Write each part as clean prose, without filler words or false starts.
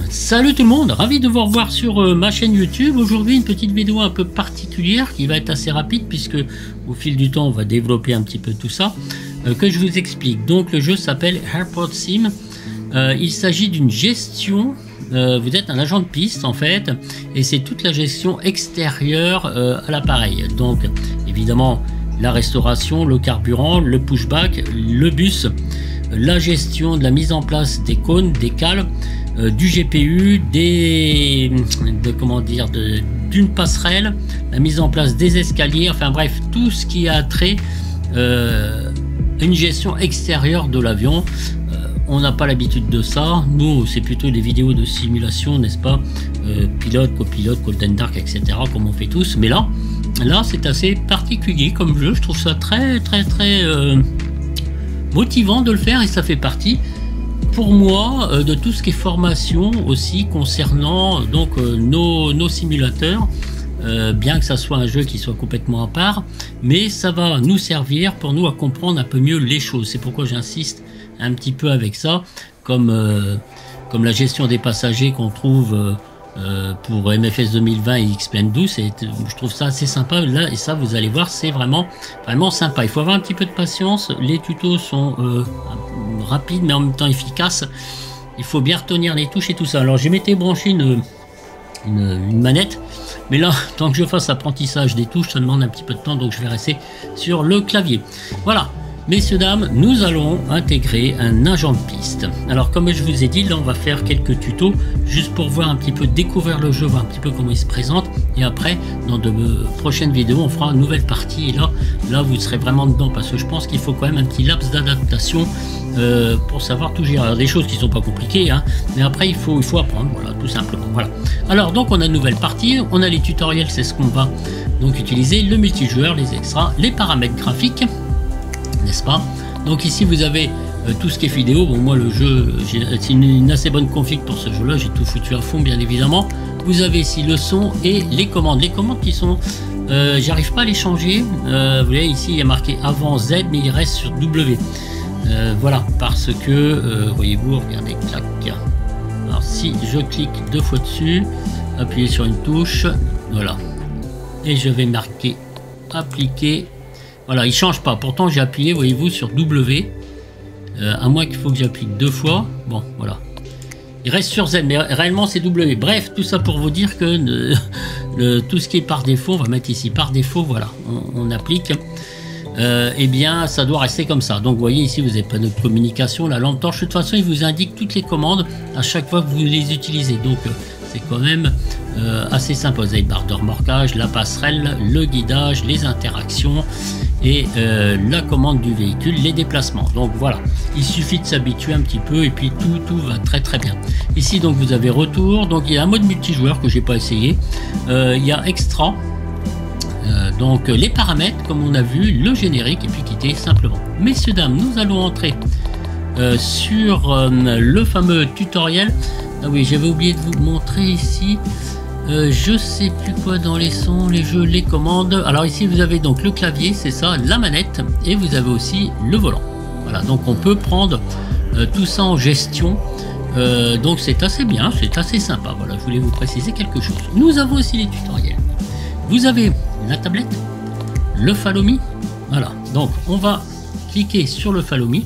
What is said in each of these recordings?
Salut tout le monde, ravi de vous revoir sur ma chaîne YouTube. Aujourd'hui une petite vidéo un peu particulière qui va être assez rapide puisque au fil du temps on va développer un petit peu tout ça, que je vous explique. Donc le jeu s'appelle Airport Sim. Il s'agit d'une gestion, vous êtes un agent de piste en fait, et c'est toute la gestion extérieure à l'appareil. Donc évidemment la restauration, le carburant, le pushback, le bus, la gestion de la mise en place des cônes, des cales, du GPU, d'une passerelle, la mise en place des escaliers, enfin bref, tout ce qui a trait une gestion extérieure de l'avion. On n'a pas l'habitude de ça, nous c'est plutôt des vidéos de simulation, n'est-ce pas, pilote, copilote, Golden Dark, etc., comme on fait tous, mais là c'est assez particulier comme jeu, je trouve ça très motivant de le faire, et ça fait partie pour moi de tout ce qui est formation aussi concernant donc nos simulateurs, bien que ça soit un jeu qui soit complètement à part, mais ça va nous servir pour nous à comprendre un peu mieux les choses. C'est pourquoi j'insiste un petit peu avec ça, comme la gestion des passagers qu'on trouve pour MFS 2020 et X-Plane 12, je trouve ça assez sympa là, et ça vous allez voir, c'est vraiment sympa. Il faut avoir un petit peu de patience, les tutos sont rapides mais en même temps efficaces, il faut bien retenir les touches et tout ça. Alors j'ai m'étais branché une manette, mais là tant que je fasse l'apprentissage des touches ça demande un petit peu de temps, donc je vais rester sur le clavier. Voilà. Messieurs, dames, nous allons intégrer un agent de piste. Alors comme je vous ai dit, là on va faire quelques tutos juste pour voir un petit peu, découvrir le jeu, voir un petit peu comment il se présente, et après dans de prochaines vidéos on fera une nouvelle partie, et là vous serez vraiment dedans, parce que je pense qu'il faut quand même un petit laps d'adaptation pour savoir tout gérer. Alors, des choses qui sont pas compliquées, hein, mais après il faut apprendre, voilà, tout simplement. Voilà. Alors donc on a une nouvelle partie, on a les tutoriels, c'est ce qu'on va donc utiliser, le multijoueur, les extras, les paramètres graphiques, n'est-ce pas? Donc ici vous avez tout ce qui est vidéo. Bon, moi le jeu, c'est une assez bonne config pour ce jeu là, j'ai tout foutu à fond bien évidemment. Vous avez ici le son et les commandes qui sont j'arrive pas à les changer. Vous voyez ici il y a marqué avant Z mais il reste sur W, voilà, parce que voyez-vous, regardez, clac. Alors si je clique deux fois dessus, appuyez sur une touche, voilà, et je vais marquer appliquer. Voilà, il change pas. Pourtant, j'ai appuyé, voyez-vous, sur W. À moins qu'il faut que j'appuie deux fois. Bon, voilà. Il reste sur Z, mais réellement, c'est W. Bref, tout ça pour vous dire que tout ce qui est par défaut, on va mettre ici par défaut, voilà, on applique. Eh bien, ça doit rester comme ça. Donc, vous voyez, ici, vous n'avez pas de communication. La lampe torche, de toute façon, il vous indique toutes les commandes à chaque fois que vous les utilisez. Donc, c'est quand même assez sympa. Vous avez barre de remorquage, la passerelle, le guidage, les interactions et la commande du véhicule, les déplacements. Donc voilà, il suffit de s'habituer un petit peu et puis tout va très bien. Ici donc vous avez retour, donc il y a un mode multijoueur que j'ai pas essayé, il y a extra, donc les paramètres comme on a vu, le générique, et puis quitter simplement. Messieurs, dames, nous allons entrer sur le fameux tutoriel. Ah oui, j'avais oublié de vous montrer ici, je sais plus quoi dans les sons, les jeux, les commandes. Alors ici vous avez donc le clavier, c'est ça, la manette, et vous avez aussi le volant. Voilà, donc on peut prendre tout ça en gestion, donc c'est assez bien, c'est assez sympa. Voilà, je voulais vous préciser quelque chose. Nous avons aussi les tutoriels. Vous avez la tablette, le Follow Me. Voilà, donc on va cliquer sur le Follow Me.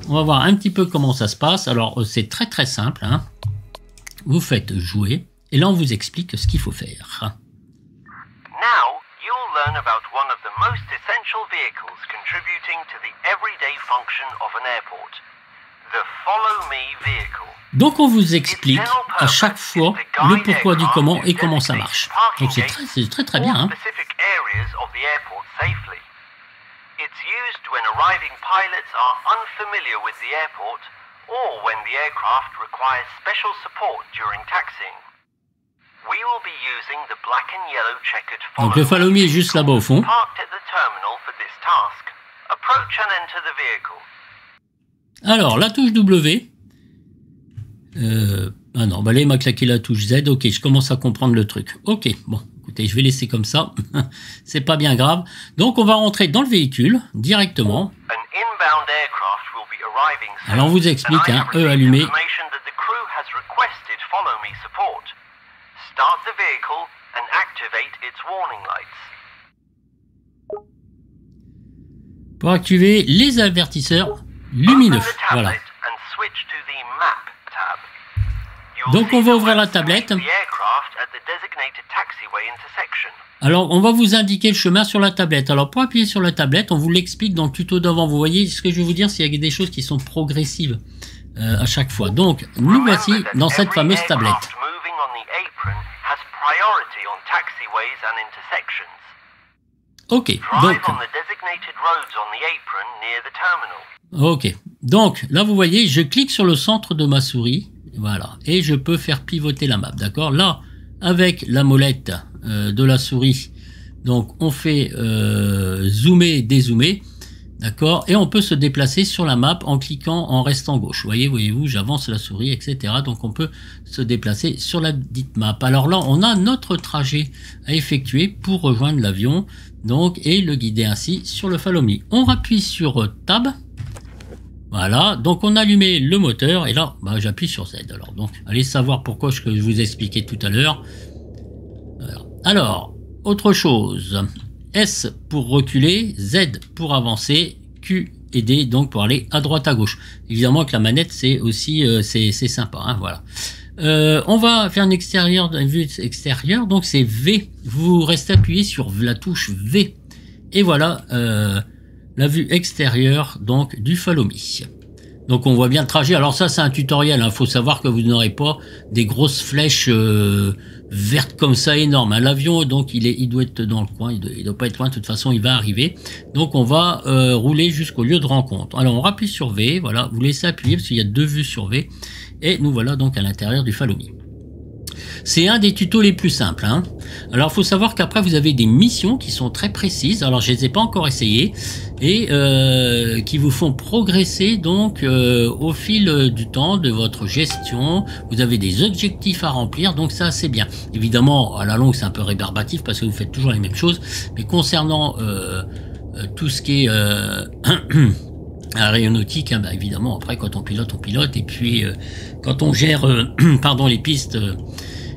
On va voir un petit peu comment ça se passe. Alors c'est très simple, hein. Vous faites jouer et là on vous explique ce qu'il faut faire. Now you'll learn about one of the most essential vehicles contributing to the everyday function of an airport, the Follow Me vehicle. Donc on vous explique à chaque fois le pourquoi du comment et comment ça marche. Donc c'est très bien, hein. It's used when arriving pilots are unfamiliar with the airport or when the aircraft requires special support during taxiing. We will be using the black and yellow checkered Donc le Follow Me est juste là-bas au fond. Parked at the terminal for this task. Approach and enter the vehicle. Alors la touche W. Ah non, bah là il m'a claqué la touche Z. Ok, je commence à comprendre le truc. Ok, bon. Écoutez, je vais laisser comme ça, c'est pas bien grave. Donc on va rentrer dans le véhicule directement. Alors on vous explique, hein, E allumé, has requested follow me support. Start the vehicle and activate its warning lights. Pour activer les avertisseurs lumineux. Open the Voilà. tablet and switch to the map tab. You'll Donc see on va the ouvrir la route to tablette. meet the aircraft at the designated taxiway intersection. Alors, on va vous indiquer le chemin sur la tablette. Alors, pour appuyer sur la tablette, on vous l'explique dans le tuto d'avant. Vous voyez, ce que je vais vous dire, c'est qu'il y a des choses qui sont progressives à chaque fois. Donc, nous voici Remember that dans cette every fameuse tablette. aircraft moving on the apron has priority on taxiways and intersections. Ok, Drive donc, on the designated roads on the apron near the terminal. ok. Donc, là, vous voyez, je clique sur le centre de ma souris. Voilà. Et je peux faire pivoter la map. D'accord? Là, avec la molette de la souris, donc on fait zoomer, dézoomer. D'accord? Et on peut se déplacer sur la map en cliquant en restant gauche. Voyez-vous, j'avance la souris, etc. Donc on peut se déplacer sur la dite map. Alors là, on a notre trajet à effectuer pour rejoindre l'avion. Donc, et le guider ainsi sur le Follow Me. On appuie sur Tab. Voilà, donc on a allumé le moteur et là, bah, j'appuie sur Z. Alors, donc, allez savoir pourquoi je vous expliquais tout à l'heure. Alors, autre chose. S pour reculer, Z pour avancer, Q et D donc pour aller à droite à gauche. Évidemment que la manette c'est aussi c'est sympa, hein, voilà. On va faire une vue extérieure, donc c'est V. Vous restez appuyé sur la touche V et voilà la vue extérieure donc du Follow Me. Donc on voit bien le trajet. Alors ça c'est un tutoriel, hein. Faut savoir que vous n'aurez pas des grosses flèches vertes comme ça énormes. L'avion donc il doit être dans le coin, il doit pas être loin. De toute façon il va arriver. Donc on va rouler jusqu'au lieu de rencontre. Alors on appuie sur V, voilà. Vous laissez appuyer parce qu'il y a deux vues sur V. Et nous voilà donc à l'intérieur du Follow Me. C'est un des tutos les plus simples, hein. Alors il faut savoir qu'après vous avez des missions qui sont très précises. Alors je les ai pas encore essayées et qui vous font progresser donc au fil du temps de votre gestion. Vous avez des objectifs à remplir, donc ça c'est bien. Évidemment à la longue c'est un peu rébarbatif parce que vous faites toujours les mêmes choses. Mais concernant tout ce qui est aéronautique, hein, bah évidemment après quand on pilote et puis quand on gère pardon les pistes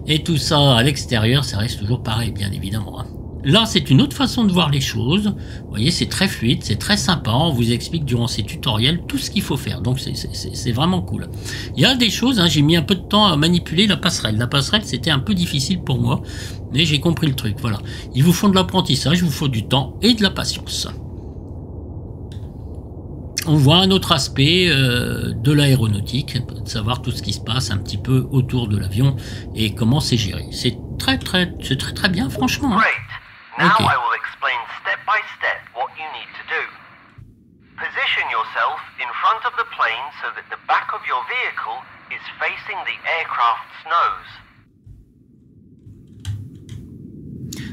et tout ça à l'extérieur, ça reste toujours pareil, bien évidemment, hein. Là, c'est une autre façon de voir les choses. Vous voyez, c'est très fluide, c'est très sympa. On vous explique durant ces tutoriels tout ce qu'il faut faire. Donc, c'est vraiment cool. Il y a des choses, hein, j'ai mis un peu de temps à manipuler la passerelle. La passerelle, c'était un peu difficile pour moi, mais j'ai compris le truc. Voilà. Il vous faut de l'apprentissage, il vous faut du temps et de la patience. On voit un autre aspect de l'aéronautique, de savoir tout ce qui se passe un petit peu autour de l'avion et comment c'est géré. C'est très bien, franchement, hein. Great. Now Okay. I will explain step by step what you need to do. Position yourself in front of the plane so that the back of your vehicle is facing the aircraft's nose.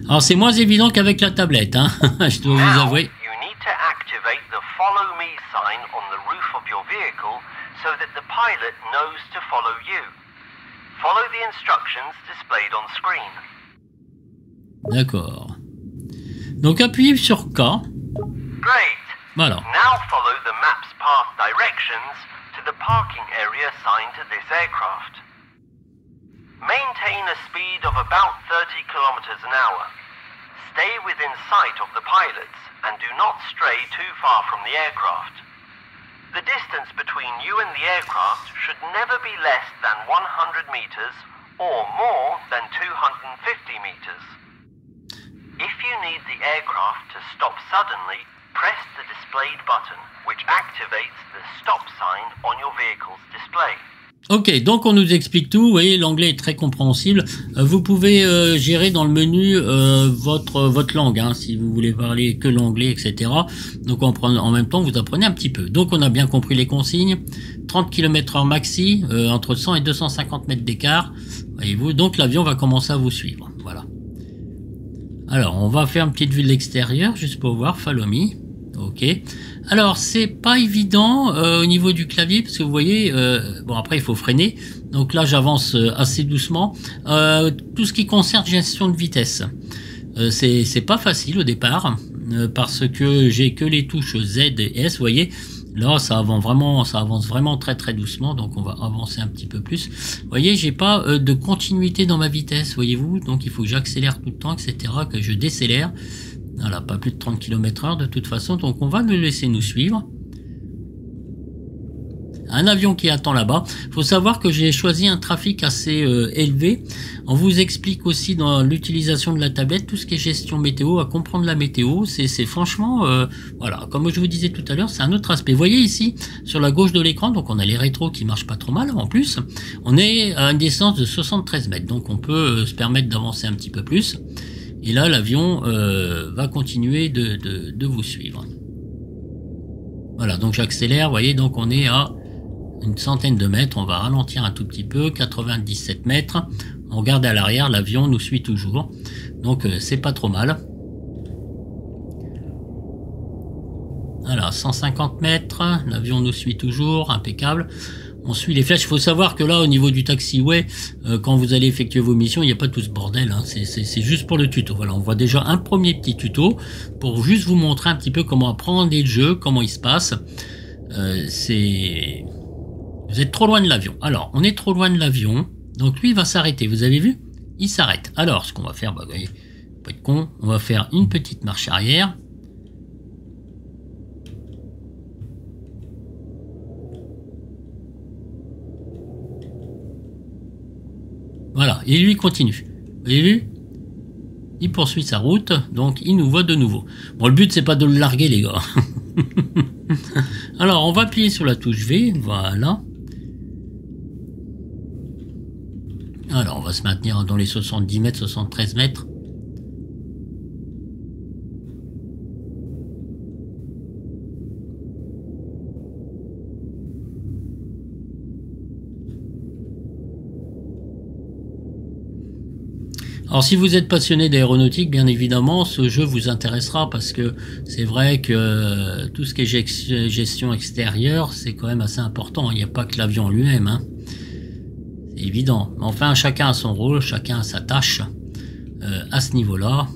Alors c'est moins évident qu'avec la tablette, hein. Je dois vous Now, avouer. you need to activate the follow me sign on the roof of your vehicle so that the pilot knows to follow you. Follow the instructions displayed on screen. D'accord. Donc appuyez sur K. Great. Voilà. Now follow the map's path directions to the parking area assigned to this aircraft. Maintain a speed of about 30 kilometers an hour. Stay within sight of the pilots and do not stray too far from the aircraft. The distance between you and the aircraft should never be less than 100 meters or more than 250 meters. If you need the aircraft to stop suddenly, press the displayed button, which activates the stop sign on your vehicle's display. Ok, donc on nous explique tout. Vous voyez, l'anglais est très compréhensible. Vous pouvez gérer dans le menu votre langue, hein, si vous voulez parler que l'anglais, etc. Donc en même temps, vous apprenez un petit peu. Donc on a bien compris les consignes. 30 km/h maxi, entre 100 et 250 mètres d'écart. Voyez-vous, donc l'avion va commencer à vous suivre. Voilà. Alors, on va faire une petite vue de l'extérieur, juste pour voir. Follow me. Ok. Alors, c'est pas évident au niveau du clavier, parce que vous voyez, bon après il faut freiner. Donc là, j'avance assez doucement. Tout ce qui concerne gestion de vitesse, c'est pas facile au départ, parce que j'ai que les touches Z et S, vous voyez. Là, ça avance vraiment très très doucement, donc on va avancer un petit peu plus. Vous voyez, j'ai pas de continuité dans ma vitesse, voyez-vous, donc il faut que j'accélère tout le temps, etc., que je décélère. Voilà, pas plus de 30 km/h de toute façon, donc on va le laisser nous suivre. Un avion qui attend là-bas. Il faut savoir que j'ai choisi un trafic assez élevé. On vous explique aussi dans l'utilisation de la tablette tout ce qui est gestion météo, à comprendre la météo. C'est franchement, voilà, comme je vous disais tout à l'heure, c'est un autre aspect. Vous voyez ici, sur la gauche de l'écran, donc on a les rétros qui marchent pas trop mal en plus. On est à une distance de 73 mètres, donc on peut se permettre d'avancer un petit peu plus. Et là, l'avion va continuer de vous suivre. Voilà, donc j'accélère, vous voyez, donc on est à une centaine de mètres, on va ralentir un tout petit peu, 97 mètres, on regarde à l'arrière, l'avion nous suit toujours, donc c'est pas trop mal. Voilà, 150 mètres, l'avion nous suit toujours, impeccable. On suit les flèches. Il faut savoir que là, au niveau du taxiway, quand vous allez effectuer vos missions, il n'y a pas tout ce bordel, hein. C'est juste pour le tuto. Voilà, on voit déjà un premier petit tuto pour juste vous montrer un petit peu comment apprendre le jeu, comment il se passe. Vous êtes trop loin de l'avion. Alors, on est trop loin de l'avion. Donc, lui, il va s'arrêter. Vous avez vu? Il s'arrête. Alors, ce qu'on va faire, bah, vous voyez, pas être con, on va faire une petite marche arrière. Voilà, et lui continue. Vous avez vu? Il poursuit sa route, donc il nous voit de nouveau. Bon, le but, c'est pas de le larguer, les gars. Alors, on va appuyer sur la touche V, voilà. Alors, on va se maintenir dans les 70 mètres, 73 mètres. Alors si vous êtes passionné d'aéronautique, bien évidemment, ce jeu vous intéressera parce que c'est vrai que tout ce qui est gestion extérieure, c'est quand même assez important. Il n'y a pas que l'avion lui-même, hein. C'est évident. Enfin, chacun a son rôle, chacun a sa tâche à ce niveau-là.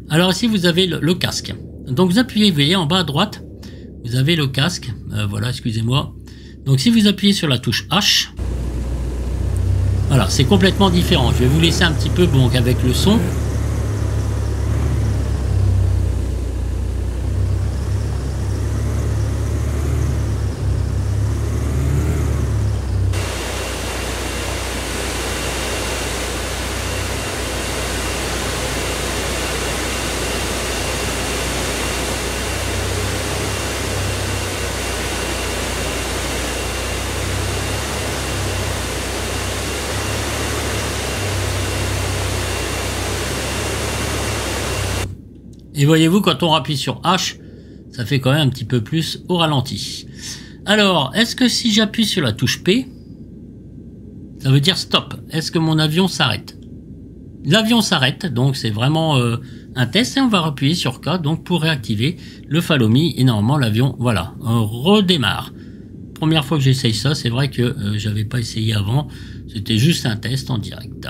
Alors ici, vous avez le casque. Donc vous appuyez, vous voyez, en bas à droite, vous avez le casque. Voilà, excusez-moi. Donc si vous appuyez sur la touche H, voilà, c'est complètement différent. Je vais vous laisser un petit peu donc avec le son. Et voyez-vous, quand on appuie sur H, ça fait quand même un petit peu plus au ralenti. Alors, est-ce que si j'appuie sur la touche P, ça veut dire stop? Est-ce que mon avion s'arrête? L'avion s'arrête, donc c'est vraiment un test, et on va appuyer sur K donc pour réactiver le Follow Me, et normalement l'avion, voilà, redémarre. Première fois que j'essaye ça, c'est vrai que j'avais pas essayé avant, c'était juste un test en direct.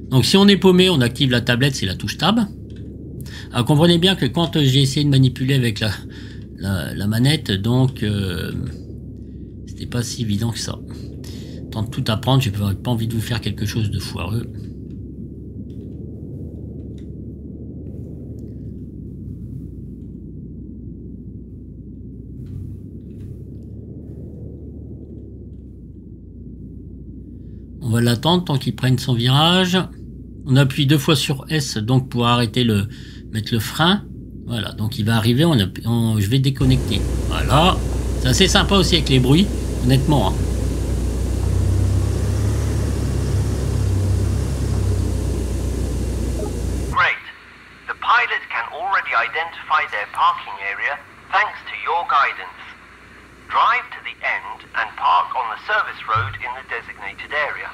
Donc si on est paumé, on active la tablette, c'est la touche Tab. Alors comprenez bien que quand j'ai essayé de manipuler avec la manette, donc c'était pas si évident que ça. Tant de tout apprendre, j'ai pas envie de vous faire quelque chose de foireux. On va l'attendre tant qu'il prenne son virage. On appuie 2 fois sur S donc pour arrêter mettre le frein. Voilà, donc il va arriver, je vais déconnecter. Voilà, c'est assez sympa aussi avec les bruits, honnêtement, hein. Great. The pilot can already identify their parking area thanks to your guidance. Drive to the end and park on the service road in the designated area.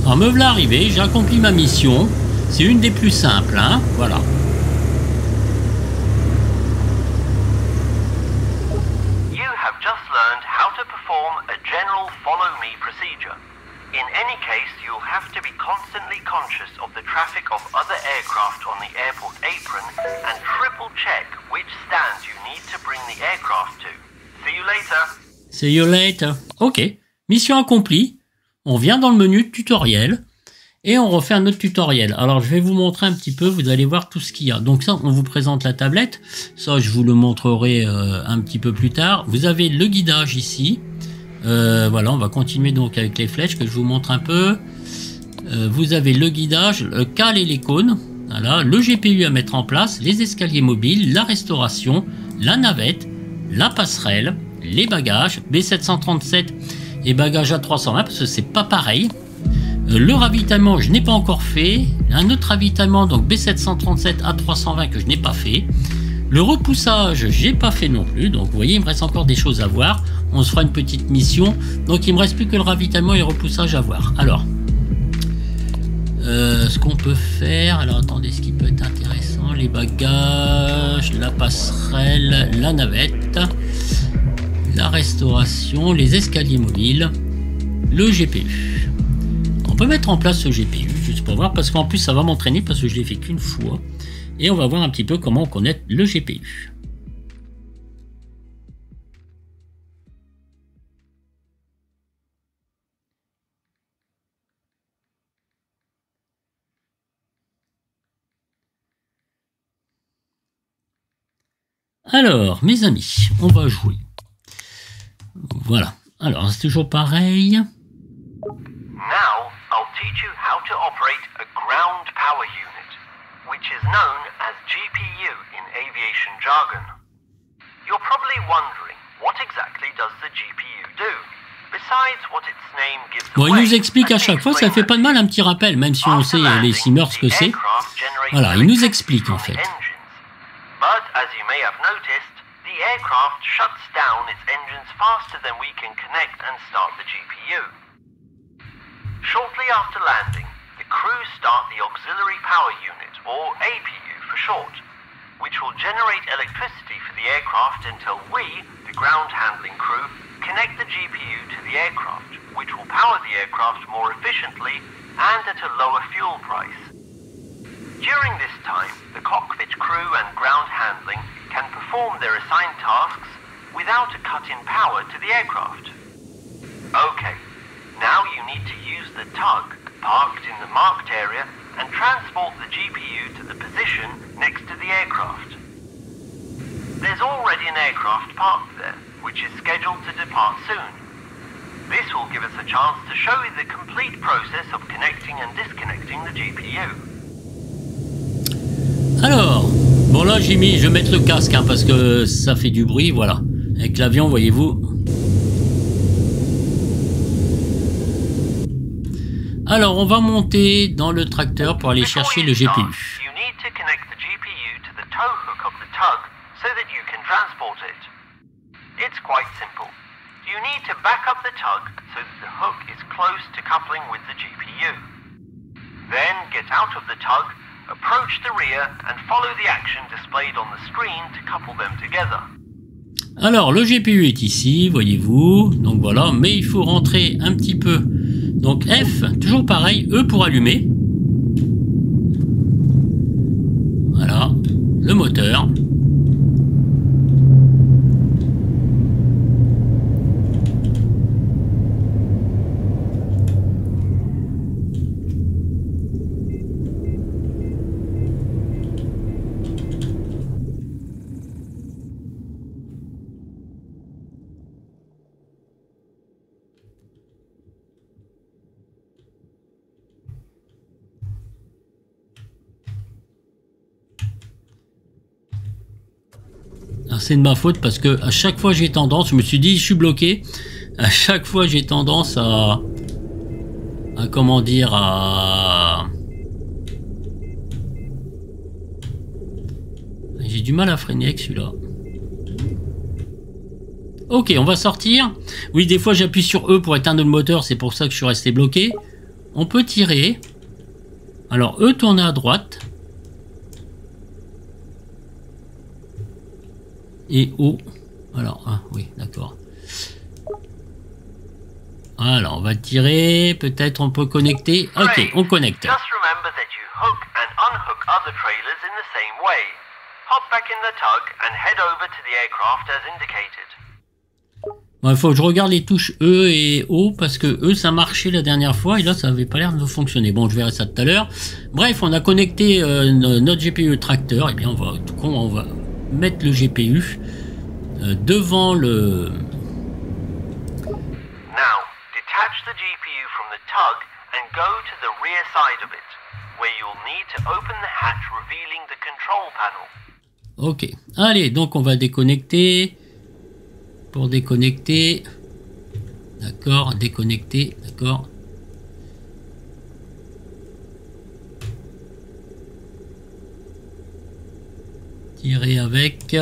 Alors me voilà arrivé, j'ai accompli ma mission. C'est une des plus simples, hein, voilà. You have just learned how to perform a general follow me procedure. In any case, you'll have to be constantly contacted conscious of the traffic of other aircraft on the airport apron and triple check which stands you need to bring the aircraft to. See you later. See you later. Ok, mission accomplie. On vient dans le menu tutoriel et on refait un autre tutoriel. Alors je vais vous montrer un petit peu, vous allez voir tout ce qu'il y a. Donc ça, on vous présente la tablette. Ça, je vous le montrerai un petit peu plus tard. Vous avez le guidage ici. Voilà, on va continuer donc avec les flèches que je vous montre un peu. Vous avez le guidage, le cal et les cônes. Voilà, le GPU à mettre en place, les escaliers mobiles, la restauration, la navette, la passerelle, les bagages, B737 et bagages A320 parce que c'est pas pareil. Le ravitaillement, je n'ai pas encore fait. Un autre ravitaillement, donc B737 A320 que je n'ai pas fait. Le repoussage, j'ai pas fait non plus. Donc vous voyez, il me reste encore des choses à voir. On se fera une petite mission. Donc il me reste plus que le ravitaillement et le repoussage à voir. Alors, ce qu'on peut faire. Alors attendez, ce qui peut être intéressant, les bagages, la passerelle, la navette, la restauration, les escaliers mobiles, le GPU. On peut mettre en place ce GPU juste pour voir parce qu'en plus ça va m'entraîner parce que je l'ai fait qu'une fois et on va voir un petit peu comment on connecte le GPU. Alors mes amis, on va jouer. Voilà. Alors c'est toujours pareil. Now, I'll teach you how to operate a ground power unit, which is known as GPU in aviation jargon. You're probably wondering, what exactly does the GPU do? Besides what its name gives Bon, away, il nous explique à chaque fois, ça fait pas de mal un petit rappel, même si on sait les simmers ce que c'est. Voilà, il nous explique en fait. But as you may have noticed, the aircraft shuts down its engines faster than we can connect and start the GPU. Shortly after landing, the crew start the Auxiliary Power Unit, or APU for short, which will generate electricity for the aircraft until we, the ground handling crew, connect the GPU to the aircraft, which will power the aircraft more efficiently and at a lower fuel price. During this time, the cockpit crew and ground handling can perform their assigned tasks without a cut in power to the aircraft. Okay. Now you need to use the tug parked in the marked area and transport the GPU to the position next to the aircraft. There's already an aircraft parked there, which is scheduled to depart soon. This will give us a chance to show you the complete process of connecting and disconnecting the GPU. Alors, bon là je vais mettre le casque hein, parce que ça fait du bruit, voilà. Avec l'avion, voyez-vous. Alors, on va monter dans le tracteur pour aller chercher le GPU. You need to connect the GPU to the tow hook of the tug so that you can transport it. It's quite simple. You need to back up the tug so that the hook is close to coupling with the GPU. Then get out of the tug, approach the rear and follow the action displayed on the screen to couple them together. Alors, le GPU est ici, voyez-vous. Donc voilà, mais il faut rentrer un petit peu. Donc F, toujours pareil, E pour allumer. Voilà, le moteur. C'est de ma faute parce que à chaque fois j'ai tendance, je me suis dit je suis bloqué, à chaque fois j'ai tendance à comment dire j'ai du mal à freiner avec celui-là. Ok, on va sortir. Oui, des fois j'appuie sur E pour éteindre le moteur, c'est pour ça que je suis resté bloqué. On peut tirer. Alors E tourner à droite. Et O. Alors, ah, oui, d'accord. Alors, on va tirer. Peut-être on peut connecter. Ok, on connecte. Just remember hook and unhook other trailers in the same way. Hop back in the tug and head over to the aircraft as indicated. Bon, il faut que je regarde les touches E et O parce que E ça marchait la dernière fois et là ça avait pas l'air de fonctionner. Bon, je verrai ça tout à l'heure. Bref, on a connecté notre GPU tracteur. Et bien on va mettre le GPU devant le... Now, detach the GPU from the tug and go to the rear side of it, where you'll need to open the hatch revealing the control panel. Ok, allez, donc on va déconnecter. Pour déconnecter. D'accord, déconnecter, d'accord. Tirer avec.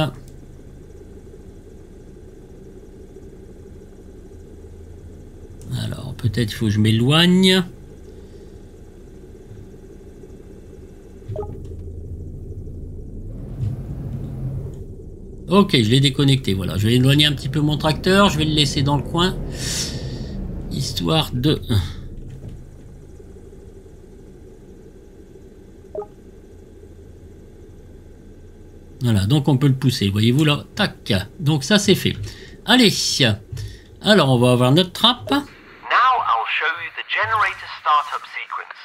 Alors, peut-être il faut que je m'éloigne. Ok, je l'ai déconnecté, voilà. Je vais éloigner un petit peu mon tracteur, je vais le laisser dans le coin. Histoire de... Voilà, donc on peut le pousser, voyez-vous là, tac. Donc ça c'est fait. Allez, alors on va avoir notre trappe. Now I'll show you the generator startup sequence.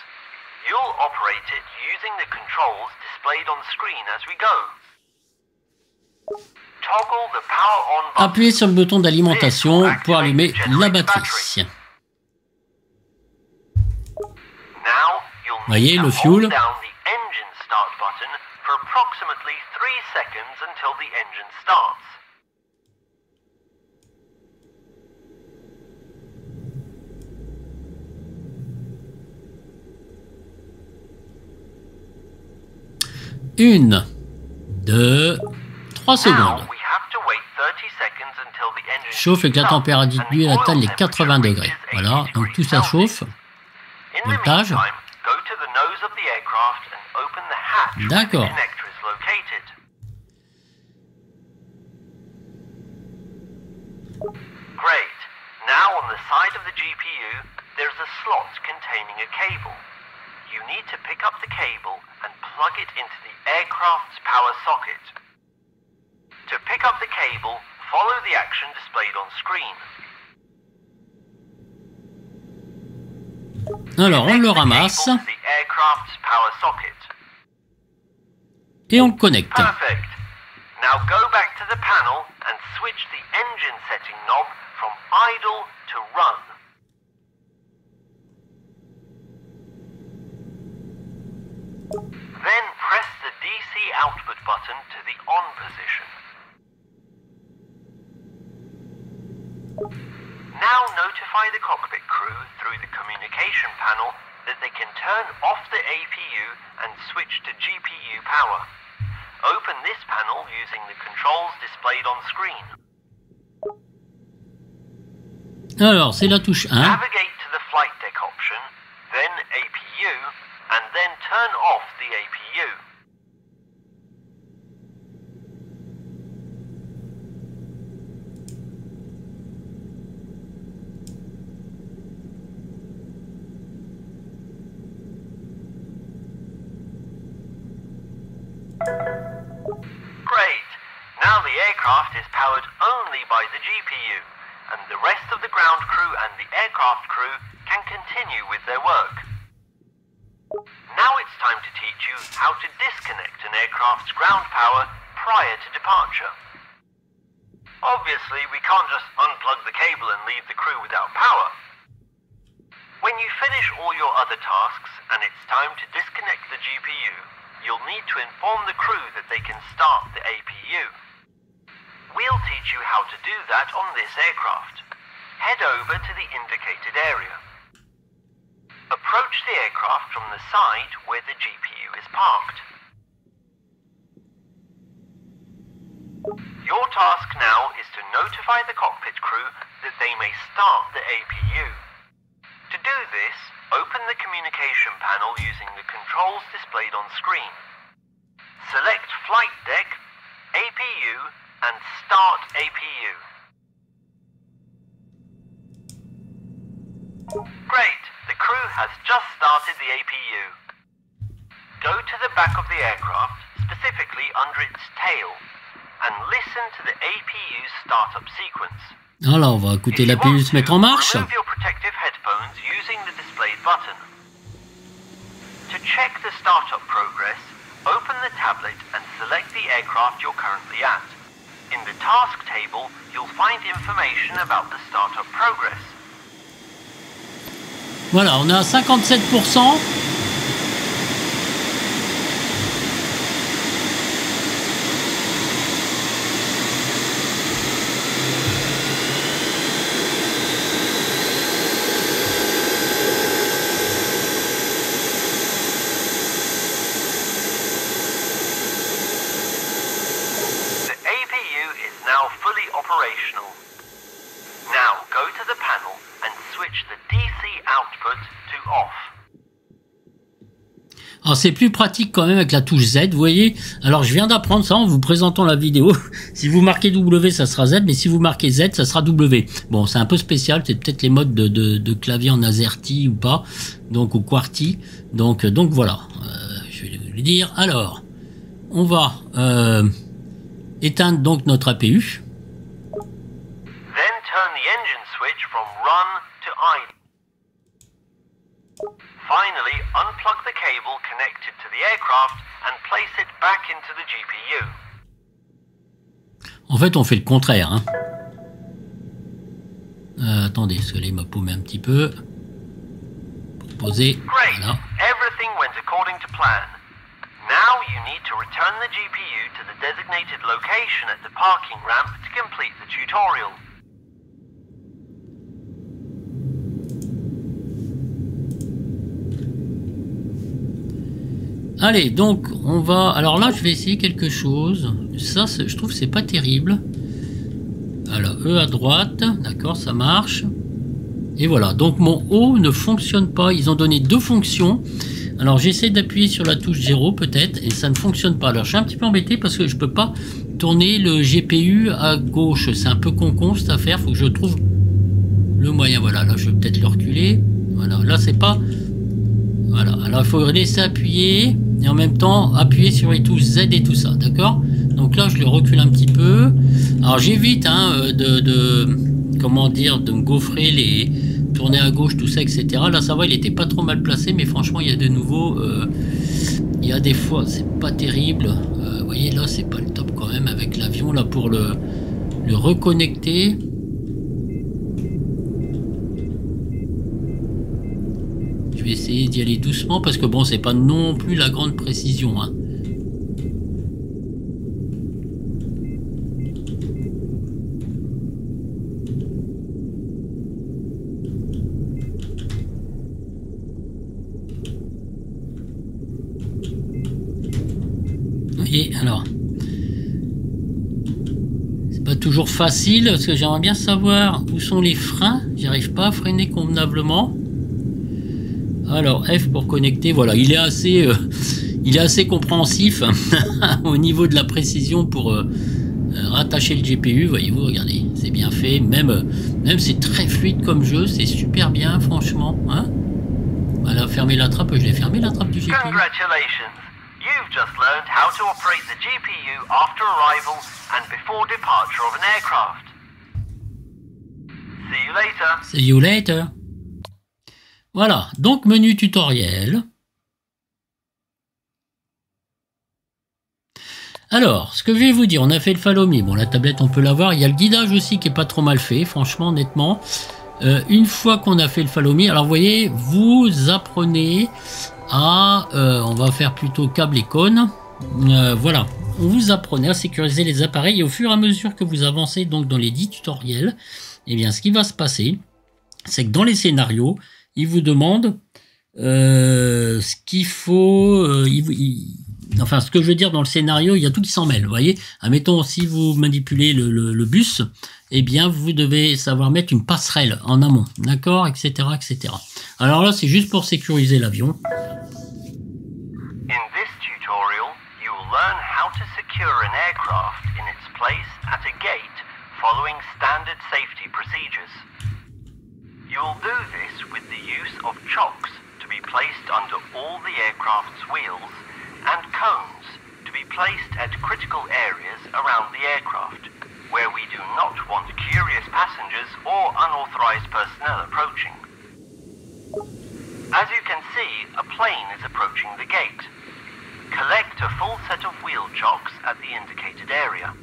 You'll operate it using the controls displayed on the screen as we go. Toggle the power on button. Appuyez sur le bouton d'alimentation pour allumer la batterie. Voyez le fuel. For approximately 3 seconds until the engine starts. Une, deux, 3 secondes. Chauffe et que la température atteigne les 80 degrés. Voilà, donc tout ça chauffe. Voltage. D'accord. Great. Now on the side of the GPU, there's a slot containing a cable. You need to pick up the cable and plug it into the aircraft's power socket. To pick up the cable, follow the action displayed on screen. Alors on le ramasse et on le connecte. Perfect. Now go back to the panel and switch the engine setting knob from idle to run. Then press the DC output button to the on position. Now notify the cockpit crew through the communication panel that they can turn off the APU and switch to GPU power. Open this panel using the controls displayed on screen. Alors, c'est la touche 1. Navigate to the flight deck option, then APU, and then turn off the APU. Great. Now the aircraft is powered only by the GPU, and the rest of the ground crew and the aircraft crew can continue with their work. Now it's time to teach you how to disconnect an aircraft's ground power prior to departure. Obviously, we can't just unplug the cable and leave the crew without power. When you finish all your other tasks and it's time to disconnect the GPU, you'll need to inform the crew that they can start the APU. We'll teach you how to do that on this aircraft. Head over to the indicated area. Approach the aircraft from the side where the GPU is parked. Your task now is to notify the cockpit crew that they may start the APU. To do this, open the communication panel using the controls displayed on screen. Select Flight Deck, APU, and Start APU. Great, the crew has just started the APU. Go to the back of the aircraft, specifically under its tail, and listen to the APU's startup sequence. Alors, on va écouter l'APU se mettre en marche. Remove your protective headphones using the displayed button. To check the startup progress, open the tablet and select the aircraft you're currently at. In the task table, you'll find information about the startup progress. Voilà, on est à 57%. Now fully operational. Now go to the panel and switch the DC output to off. Alors c'est plus pratique quand même avec la touche Z, vous voyez. Alors je viens d'apprendre ça en vous présentant la vidéo. Si vous marquez W, ça sera Z, mais si vous marquez Z, ça sera W. Bon, c'est un peu spécial, c'est peut-être les modes de clavier en AZERTY ou pas, donc au QWERTY. Donc voilà, je vais vous le dire. Alors, on va éteindre donc notre APU. Then turn the engine switch from run to idle. Finally, unplug the cable connected to the aircraft and place it back into the GPU. En fait, on fait le contraire. Hein. Attendez, parce que là, il m'a paumé un petit peu. Poser. Great. Voilà. Everything went according to plan. Now you need to return the GPU to the designated location at the parking ramp to complete the tutorial. Allez, donc on va... Alors là, je vais essayer quelque chose. Ça, je trouve que c'est pas terrible. Alors, E à droite. D'accord, ça marche. Et voilà, donc mon O ne fonctionne pas. Ils ont donné deux fonctions. Alors j'essaie d'appuyer sur la touche 0 peut-être et ça ne fonctionne pas. Alors je suis un petit peu embêté parce que je peux pas tourner le GPU à gauche. C'est un peu con cette affaire. Faut que je trouve le moyen. Voilà, là je vais peut-être le reculer. Voilà, là c'est pas... Voilà, alors il faut laisser appuyer et en même temps appuyer sur les touches Z et tout ça. D'accord? Donc là je le recule un petit peu. Alors j'évite hein, comment dire, de me gaufrer les... tourner à gauche, tout ça, etc. Là, ça va, il était pas trop mal placé, mais franchement, il y a de nouveau... il y a des fois, c'est pas terrible. Vous voyez, là, c'est pas le top quand même avec l'avion, là, pour le reconnecter. Je vais essayer d'y aller doucement, parce que bon, c'est pas non plus la grande précision, hein. Et alors, c'est pas toujours facile parce que j'aimerais bien savoir où sont les freins. J'arrive pas à freiner convenablement. Alors F pour connecter. Voilà, il est assez compréhensif au niveau de la précision pour rattacher le GPU. Voyez-vous, regardez, c'est bien fait. Même c'est très fluide comme jeu. C'est super bien, franchement. Hein, voilà, fermer la trappe. Je l'ai fermé la trappe du GPU. Congratulations. You've just learned how to operate the GPU after arrival and before departure of an aircraft. See you later. See you later. Voilà, donc menu tutoriel. Alors, ce que je vais vous dire, on a fait le follow me. Bon, la tablette, on peut la voir. Il y a le guidage aussi qui est pas trop mal fait, franchement, honnêtement. Une fois qu'on a fait le follow me, alors vous voyez, vous apprenez à... on va faire plutôt câble et cône. Voilà, vous apprenez à sécuriser les appareils et au fur et à mesure que vous avancez donc dans les 10 tutoriels, eh bien, ce qui va se passer, c'est que dans les scénarios, il vous demande ce qu'il faut... Enfin, ce que je veux dire dans le scénario, il y a tout qui s'en mêle, vous voyez. Admettons, si vous manipulez le bus, eh bien, vous devez savoir mettre une passerelle en amont, d'accord, etc., etc. Alors là, c'est juste pour sécuriser l'avion. In this tutorial, you will learn how to secure an aircraft in its place at a gate following standard safety procedures. You will do this with the use of chocks to to be placed under all the aircraft's wheels and cones to be placed at critical areas around the aircraft, where we do not want curious passengers or unauthorized personnel approaching. As you can see, a plane is approaching the gate. Collect a full set of wheel chocks at the indicated area.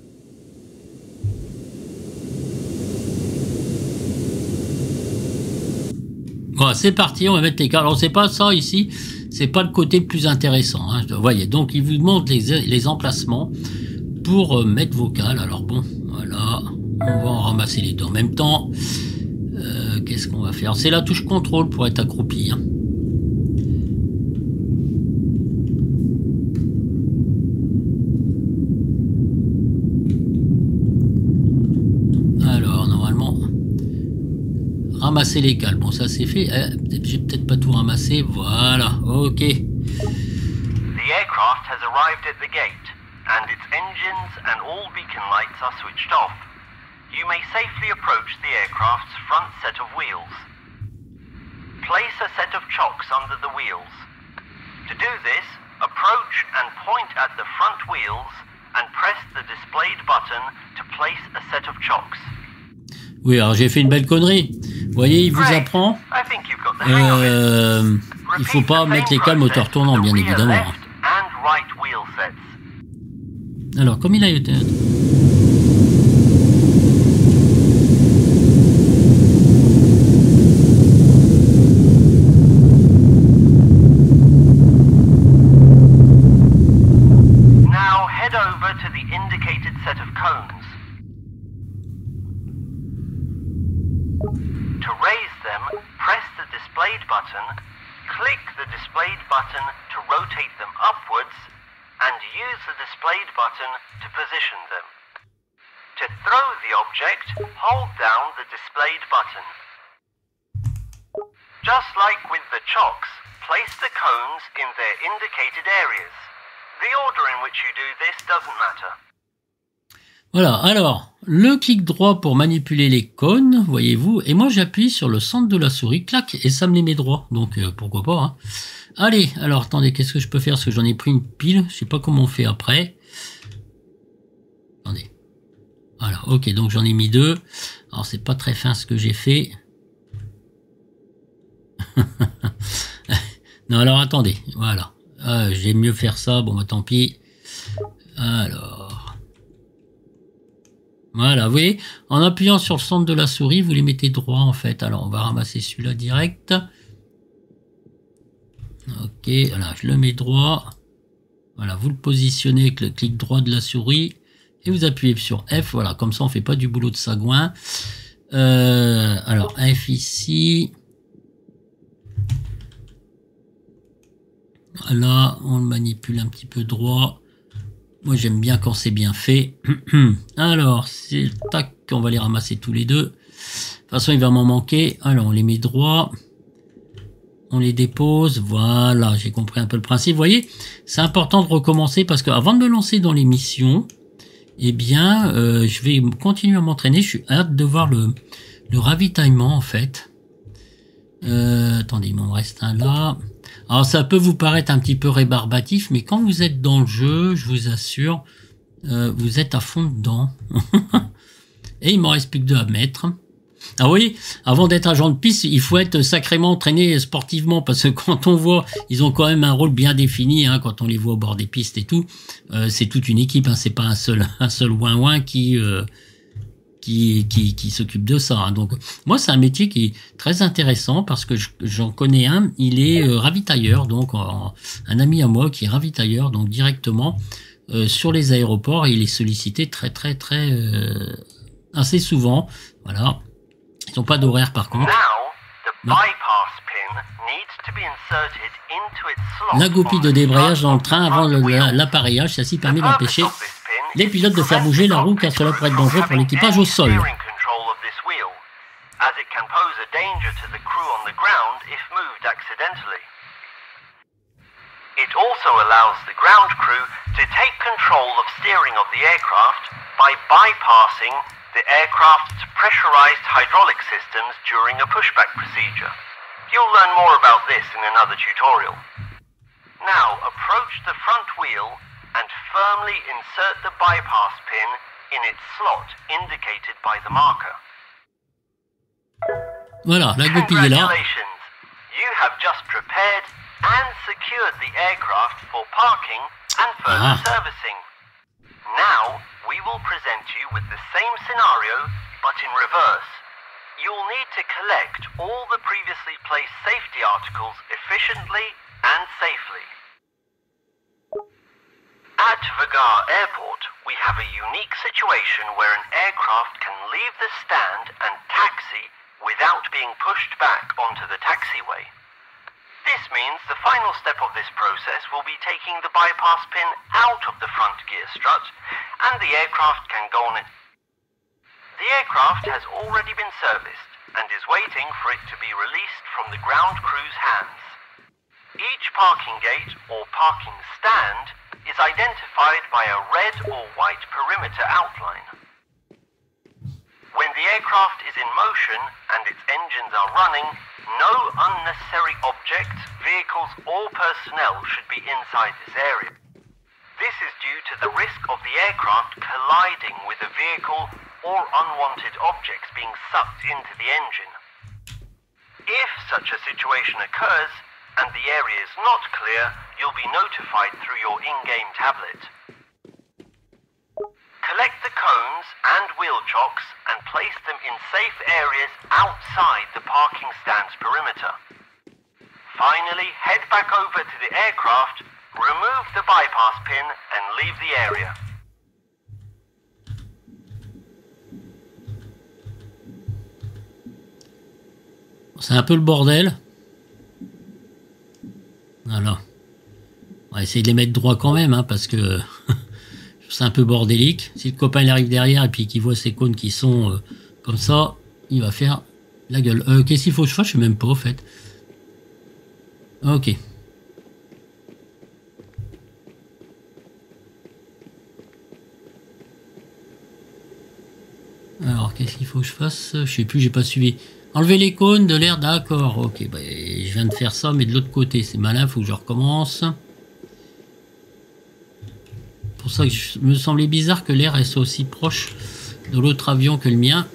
Bon, c'est parti, on va mettre les câbles. Alors, c'est pas ça ici, c'est pas le côté le plus intéressant. Hein. Vous voyez, donc il vous demande les emplacements pour mettre vos câbles. Alors bon, voilà, on va en ramasser les deux en même temps. Qu'est-ce qu'on va faire? C'est la touche contrôle pour être accroupi. Hein. Alors, normalement, ramasser les câbles. Bon, ça c'est fait. J'ai peut-être pas tout ramassé. Voilà, ok. The aircraft has arrived at the gate, and its engines and all beacon lights are switched off. You may safely approach the aircraft's front set of wheels. Place a set of chocks under the wheels. To do this, approach and point at the front wheels and press the displayed button to place a set of chocks. Oui, alors j'ai fait une belle connerie. Vous voyez, il vous apprend. Il faut pas mettre les câbles moteur tournant, bien évidemment. Alors, comme il a été... Now head over to the indicated set of cones. To raise them, press the displayed button, click the displayed button to rotate them upwards, and use the displayed button to position them. To throw the object, hold down the displayed button. Just like with the chocks, place the cones in their indicated areas. The order in which you do this doesn't matter. Voilà, alors, le clic droit pour manipuler les cônes, voyez-vous, et moi j'appuie sur le centre de la souris, clac, et ça me les met droit, donc pourquoi pas, hein. Allez, alors attendez, qu'est-ce que je peux faire, parce que j'en ai pris une pile, je sais pas comment on fait après. Attendez, voilà, ok, donc j'en ai mis deux, alors c'est pas très fin ce que j'ai fait. Non, alors attendez, voilà, j'aime mieux faire ça, bon bah tant pis, alors... Voilà, vous voyez, en appuyant sur le centre de la souris, vous les mettez droit en fait. Alors, on va ramasser celui-là direct. Ok, voilà, je le mets droit. Voilà, vous le positionnez avec le clic droit de la souris et vous appuyez sur F. Voilà, comme ça, on fait pas du boulot de sagouin. Alors, F ici. Voilà, on le manipule un petit peu droit. Moi, j'aime bien quand c'est bien fait. Alors, c'est tac, on va les ramasser tous les deux. De toute façon, il va m'en manquer. Alors, on les met droit. On les dépose. Voilà, j'ai compris un peu le principe. Vous voyez, c'est important de recommencer parce qu'avant de me lancer dans l'émission, eh bien, je vais continuer à m'entraîner. Je suis hâte de voir le ravitaillement, en fait. Attendez, il m'en reste un là. Alors ça peut vous paraître un petit peu rébarbatif, mais quand vous êtes dans le jeu, je vous assure, vous êtes à fond dedans. Et il m'en reste plus que deux à mettre. Ah oui, avant d'être agent de piste, il faut être sacrément entraîné sportivement, parce que quand on voit, ils ont quand même un rôle bien défini, hein, quand on les voit au bord des pistes et tout. C'est toute une équipe, hein, c'est pas un seul ouin-ouin qui s'occupe de ça. Hein. Donc, moi, c'est un métier qui est très intéressant parce que j'en connais un. Il est ravitailleur, donc un ami à moi qui est ravitailleur, donc directement sur les aéroports. Et il est sollicité très assez souvent. Voilà. Ils n'ont pas d'horaire par contre. La goupille de débrayage dans le train avant l'appareillage, ceci permet d'empêcher les pilotes de faire bouger la roue car cela pourrait être dangereux pour l'équipage au sol. It also allows the ground crew to take control of steering of the aircraft by bypassing the aircraft's pressurized hydraulic systems during a pushback procedure. You'll learn more about this in another tutorial. Now approach the front wheel and firmly insert the bypass pin in its slot indicated by the marker. Voilà, la goupille est là. Congratulations! You have just prepared and secured the aircraft for parking and further servicing. Now we will present you with the same scenario but in reverse. You'll need to collect all the previously placed safety articles efficiently and safely. At Vagar Airport, we have a unique situation where an aircraft can leave the stand and taxi without being pushed back onto the taxiway. This means the final step of this process will be taking the bypass pin out of the front gear strut and the aircraft can go on it. The aircraft has already been serviced and is waiting for it to be released from the ground crew's hands. Each parking gate or parking stand is identified by a red or white perimeter outline. When the aircraft is in motion and its engines are running, no unnecessary objects, vehicles or personnel should be inside this area. This is due to the risk of the aircraft colliding with a vehicle or unwanted objects being sucked into the engine. If such a situation occurs and the area is not clear, you'll be notified through your in-game tablet. Collect the cones and wheel chocks and place them in safe areas outside the parking stand's perimeter. Finally, head back over to the aircraft, remove the bypass pin and leave the area. C'est un peu le bordel. Voilà. On va essayer de les mettre droit quand même, hein, parce que c'est un peu bordélique. Si le copain il arrive derrière et puis qu'il voit ces cônes qui sont comme ça, il va faire la gueule. Qu'est-ce qu'il faut que je fasse? Je sais même pas, en fait. Ok. Alors, qu'est-ce qu'il faut que je fasse? Je sais plus, j'ai pas suivi. Enlever les cônes de l'air, d'accord. Ok, bah, je viens de faire ça, mais de l'autre côté. C'est malin, faut que je recommence. Pour ça que je me semblait bizarre que l'air soit aussi proche de l'autre avion que le mien.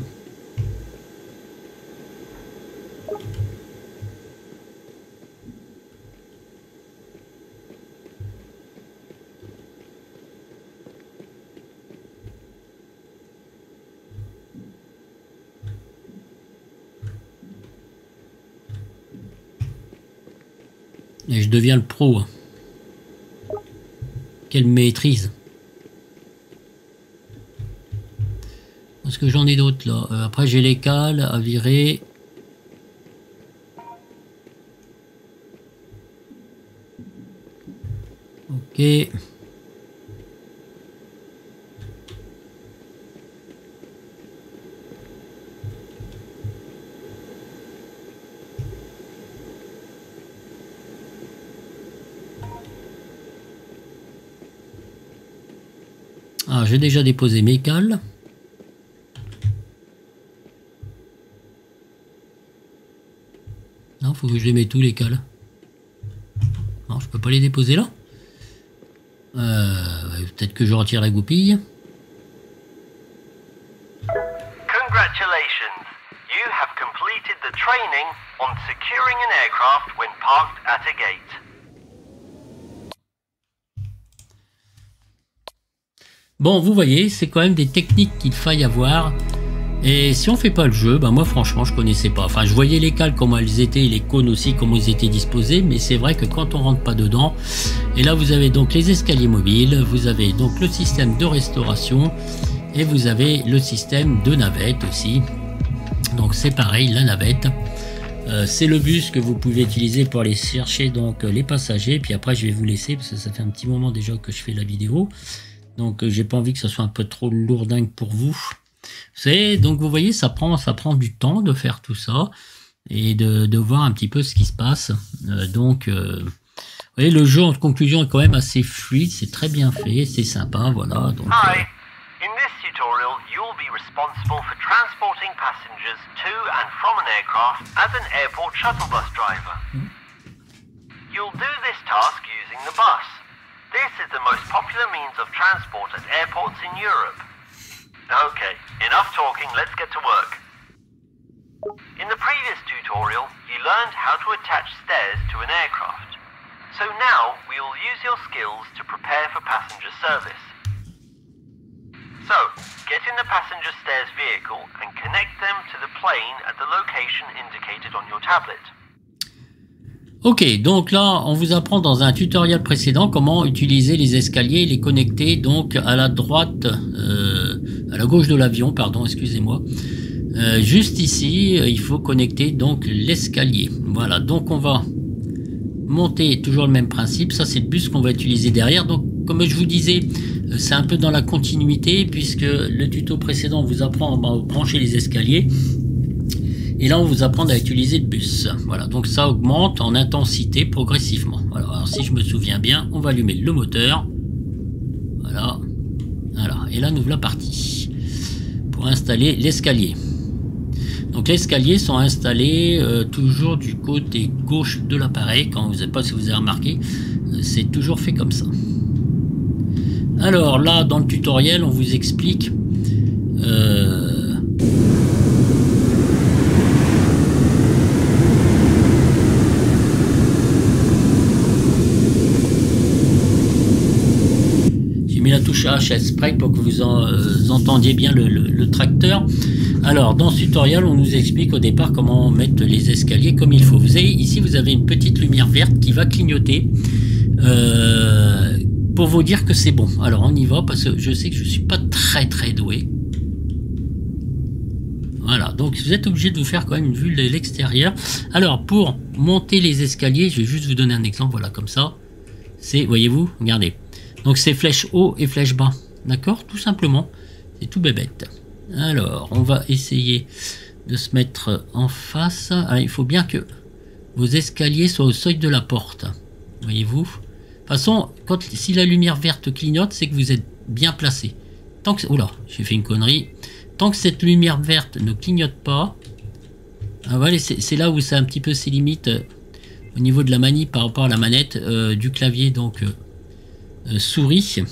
Et je deviens le pro. Quelle maîtrise. Est-ce que j'en ai d'autres là? Après j'ai les cales à virer. Ok. Ah, j'ai déjà déposé mes cales. Non, faut que je les mette tous les cales. Non, je peux pas les déposer là. Peut-être que je retire la goupille. Congratulations! You have completed the training on securing an aircraft when parked at a gate. Bon, vous voyez, c'est quand même des techniques qu'il faille avoir. Et si on fait pas le jeu, ben moi franchement je connaissais pas. Enfin, je voyais les cales comment elles étaient, les cônes aussi comment ils étaient disposés, mais c'est vrai que quand on rentre pas dedans, et là vous avez donc les escaliers mobiles, vous avez donc le système de restauration et vous avez le système de navette aussi. Donc c'est pareil, la navette. C'est le bus que vous pouvez utiliser pour aller chercher donc les passagers. Puis après je vais vous laisser parce que ça fait un petit moment déjà que je fais la vidéo. Donc j'ai pas envie que ce soit un peu trop lourdingue pour vous. Donc vous voyez, ça prend du temps de faire tout ça et de voir un petit peu ce qui se passe. Vous voyez, le jeu en conclusion est quand même assez fluide, c'est très bien fait, c'est sympa, voilà. Donc, Hi, in this tutorial you'll will be responsible for transporting passengers to and from an aircraft as an airport shuttle bus driver. You'll do this task using the bus. This is the most popular means of transport at airports in Europe. Okay, enough talking, let's get to work. In the previous tutorial, you learned how to attach stairs to an aircraft. So now, we will use your skills to prepare for passenger service. So, get in the passenger stairs vehicle and connect them to the plane at the location indicated on your tablet. Ok, donc là, on vous apprend dans un tutoriel précédent comment utiliser les escaliers et les connecter donc à la droite, à la gauche de l'avion, pardon, excusez-moi. Juste ici, il faut connecter donc l'escalier. Voilà, donc on va monter toujours le même principe. Ça, c'est le bus qu'on va utiliser derrière. Donc, comme je vous disais, c'est un peu dans la continuité puisque le tuto précédent vous apprend à brancher les escaliers. Et là, on vous apprend à utiliser le bus. Voilà, donc ça augmente en intensité progressivement. Voilà, alors si je me souviens bien, on va allumer le moteur. Voilà, voilà. Et là, nous voilà partis pour installer l'escalier. Donc les escaliers sont installés toujours du côté gauche de l'appareil. Quand vous n'avez pas, si vous avez remarqué, c'est toujours fait comme ça. Alors là, dans le tutoriel, on vous explique j'ai mis la touche HS Spray pour que vous entendiez bien le tracteur. Alors, dans ce tutoriel, on nous explique au départ comment mettre les escaliers comme il faut. Vous avez ici, vous avez une petite lumière verte qui va clignoter pour vous dire que c'est bon. Alors, on y va parce que je sais que je suis pas très doué. Voilà, donc vous êtes obligé de vous faire quand même une vue de l'extérieur. Alors, pour monter les escaliers, je vais juste vous donner un exemple. Voilà, comme ça. C'est, voyez-vous, regardez. Donc, c'est flèche haut et flèche bas. D'accord? Tout simplement. C'est tout bébête. Alors, on va essayer de se mettre en face. Ah, il faut bien que vos escaliers soient au seuil de la porte. Voyez-vous? De toute façon, si la lumière verte clignote, c'est que vous êtes bien placé. Tant que, oula, j'ai fait une connerie. Tant que cette lumière verte ne clignote pas, ah, voilà, c'est là où c'est un petit peu ses limites au niveau de la manie par rapport à la manette du clavier, donc souris.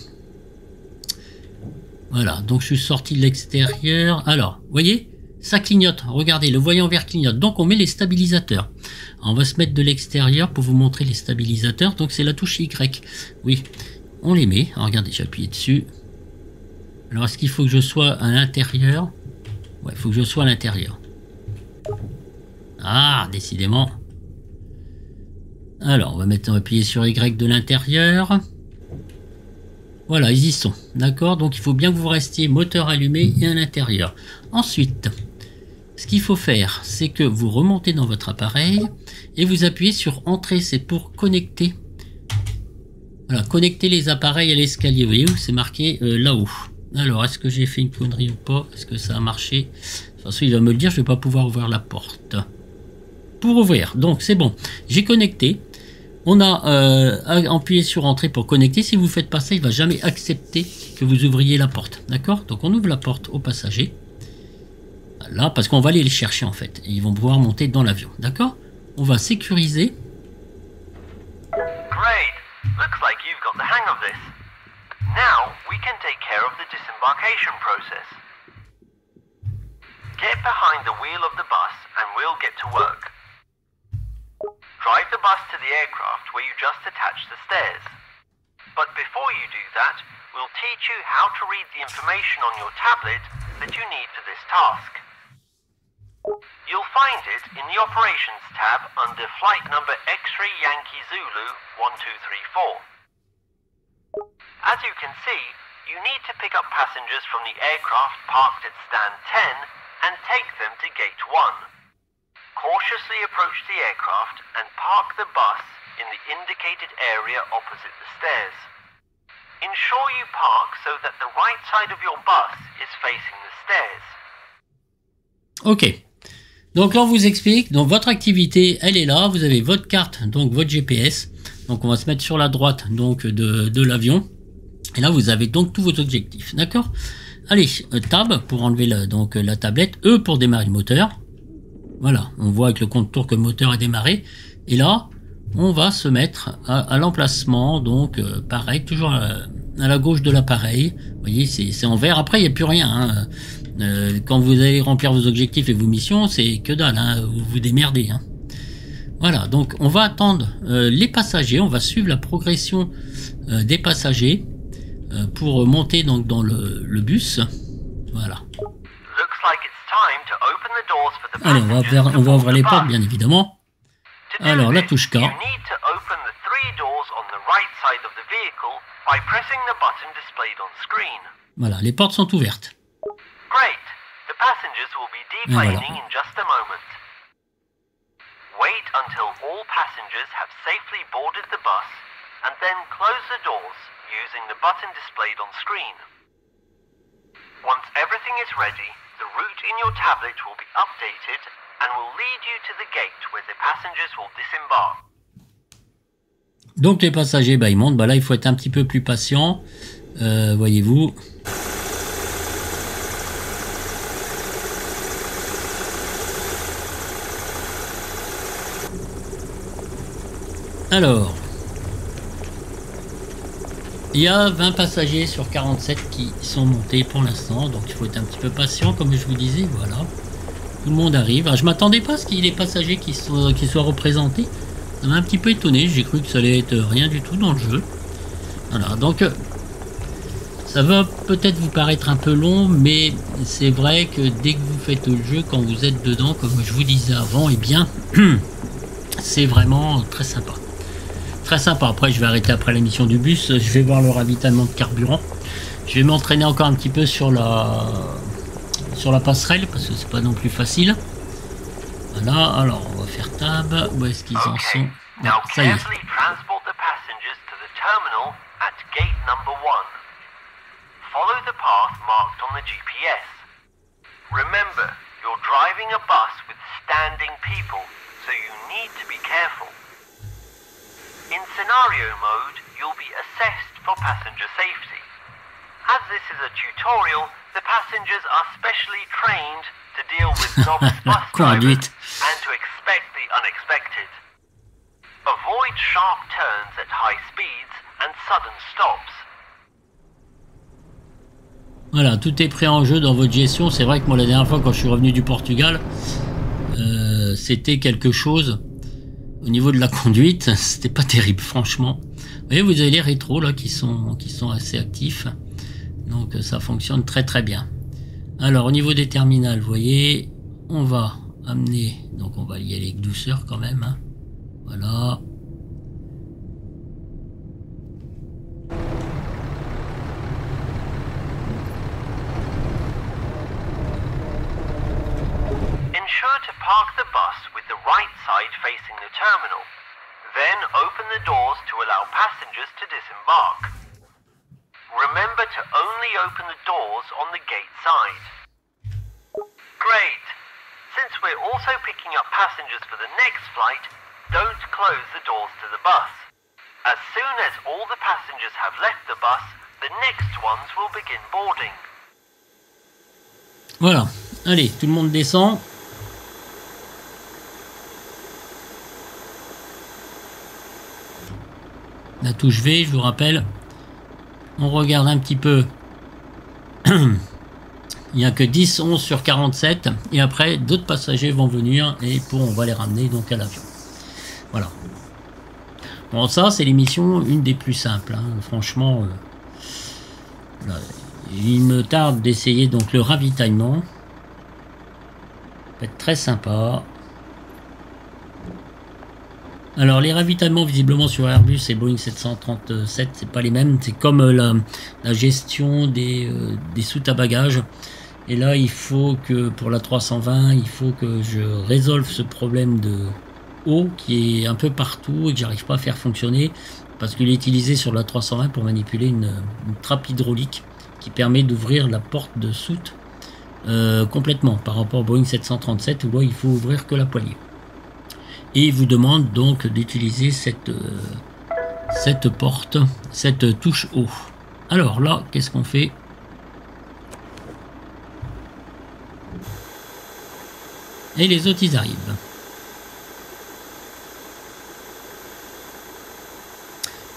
Voilà, donc je suis sorti de l'extérieur. Alors, vous voyez, ça clignote. Regardez, le voyant vert clignote. Donc, on met les stabilisateurs. On va se mettre de l'extérieur pour vous montrer les stabilisateurs. Donc, c'est la touche Y. Oui, on les met. Alors, regardez, j'ai appuyé dessus. Alors, est-ce qu'il faut que je sois à l'intérieur? Ouais, il faut que je sois à l'intérieur. Ah, décidément. Alors, on va appuyer sur Y de l'intérieur. Voilà, ils y sont. D'accord? Donc, il faut bien que vous restiez moteur allumé et à l'intérieur. Ensuite, ce qu'il faut faire, c'est que vous remontez dans votre appareil et vous appuyez sur Entrée. C'est pour connecter. Voilà, connecter les appareils à l'escalier. Vous voyez où c'est marqué là-haut. Alors, est-ce que j'ai fait une connerie ou pas? Est-ce que ça a marché? De toute façon, il va me le dire, je ne vais pas pouvoir ouvrir la porte. Pour ouvrir, donc c'est bon. J'ai connecté. On a appuyé sur Entrée pour connecter. Si vous ne faites pas ça, il ne va jamais accepter que vous ouvriez la porte. D'accord? Donc on ouvre la porte aux passagers. Là, parce qu'on va aller les chercher en fait. Et ils vont pouvoir monter dans l'avion. D'accord? On va sécuriser. Great. Looks like you've got the hang of this. Now we can take care of the disembarkation process. Get behind the wheel of the bus and we'll get to work. Drive the bus to the aircraft where you just attached the stairs. But before you do that, we'll teach you how to read the information on your tablet that you need for this task. You'll find it in the Operations tab under flight number X-Ray Yankee Zulu 1234. As you can see, you need to pick up passengers from the aircraft parked at stand 10 and take them to gate 1. Cautiously approach the aircraft and park the bus in the indicated area opposite the stairs. Ensure you park so that the right side of your bus is facing the stairs. Ok. Donc là on vous explique, donc votre activité elle est là, vous avez votre carte, donc votre GPS. Donc on va se mettre sur la droite donc de l'avion. Et là vous avez donc tous vos objectifs, d'accord? Allez, tab pour enlever donc la tablette, E pour démarrer le moteur. Voilà, on voit avec le compte tour que le moteur est démarré. Et là, on va se mettre à l'emplacement, donc pareil, toujours à la gauche de l'appareil. Vous voyez, c'est en vert. Après, il n'y a plus rien. Hein. Quand vous allez remplir vos objectifs et vos missions, c'est que dalle. Hein. Vous vous démerdez. Hein. Voilà, donc on va attendre les passagers. On va suivre la progression des passagers pour monter donc dans le bus. Voilà. Allez, on va ouvrir les portes, bien évidemment. Alors, la touche K. Voilà, les portes sont ouvertes. Et voilà. Wait until all passengers have safely boarded the bus and then close the doors using the button displayed on screen. Once everything is ready, the route in your tablet will be updated and will lead you to the gate where the passengers will disembark. Donc les passagers, ils montent. Là, il faut être un petit peu plus patient. Voyez-vous. Alors, il y a 20 passagers sur 47 qui sont montés pour l'instant, donc il faut être un petit peu patient, comme je vous disais, voilà. Tout le monde arrive. Alors, je m'attendais pas à ce qu'il y ait des passagers qui soient représentés. Ça m'a un petit peu étonné, j'ai cru que ça allait être rien du tout dans le jeu. Voilà, donc ça va peut-être vous paraître un peu long, mais c'est vrai que dès que vous faites le jeu, quand vous êtes dedans, comme je vous disais avant, eh bien, c'est vraiment très sympa. Très sympa. Après, je vais arrêter après l'émission du bus. Je vais voir le ravitaillement de carburant. Je vais m'entraîner encore un petit peu sur la passerelle parce que c'est pas non plus facile. Voilà. Alors, on va faire tab. Où est-ce qu'ils en sont? Ah, ça y est. Follow the path marked on the GPS. Remember, you're driving a bus with standing people, so you need to be careful. In scenario mode, you'll be assessed for passenger safety. As this is a tutorial, the passengers are specially trained to deal with novice bus drivers and to expect the unexpected. Avoid sharp turns at high speeds and sudden stops. Voilà, tout est pris en jeu dans votre gestion. C'est vrai que moi, la dernière fois, quand je suis revenu du Portugal, c'était quelque chose. Au niveau de la conduite, c'était pas terrible, franchement. Vous voyez, vous avez les rétros là qui sont assez actifs. Donc ça fonctionne très très bien. Alors au niveau des terminales, vous voyez, on va amener, donc on va y aller avec douceur quand même. Hein. Voilà. Ensure to park the bus with the right side facing the terminal. Then open the doors to allow passengers to disembark. Remember to only open the doors on the gate side. Great! Since we're also picking up passengers for the next flight, don't close the doors to the bus. As soon as all the passengers have left the bus, the next ones will begin boarding. Voilà. Allez, tout le monde descend. La touche V, je vous rappelle. On regarde un petit peu. Il n'y a que 10, 11 sur 47. Et après, d'autres passagers vont venir et on va les ramener donc à l'avion. Voilà. Bon, ça, c'est l'émission, une des plus simples. Hein. Franchement, là, il me tarde d'essayer donc le ravitaillement. Ça va être très sympa. Alors les ravitaillements visiblement sur Airbus et Boeing 737 c'est pas les mêmes, c'est comme la gestion des soutes à bagages. Et là il faut que pour la 320 il faut que je résolve ce problème de eau qui est un peu partout et que j'arrive pas à faire fonctionner parce qu'il est utilisé sur la 320 pour manipuler une trappe hydraulique qui permet d'ouvrir la porte de soute complètement par rapport au Boeing 737 où là il faut ouvrir que la poignée. Et il vous demande donc d'utiliser cette porte, cette touche haut. Alors là, qu'est-ce qu'on fait? Et les autres, ils arrivent.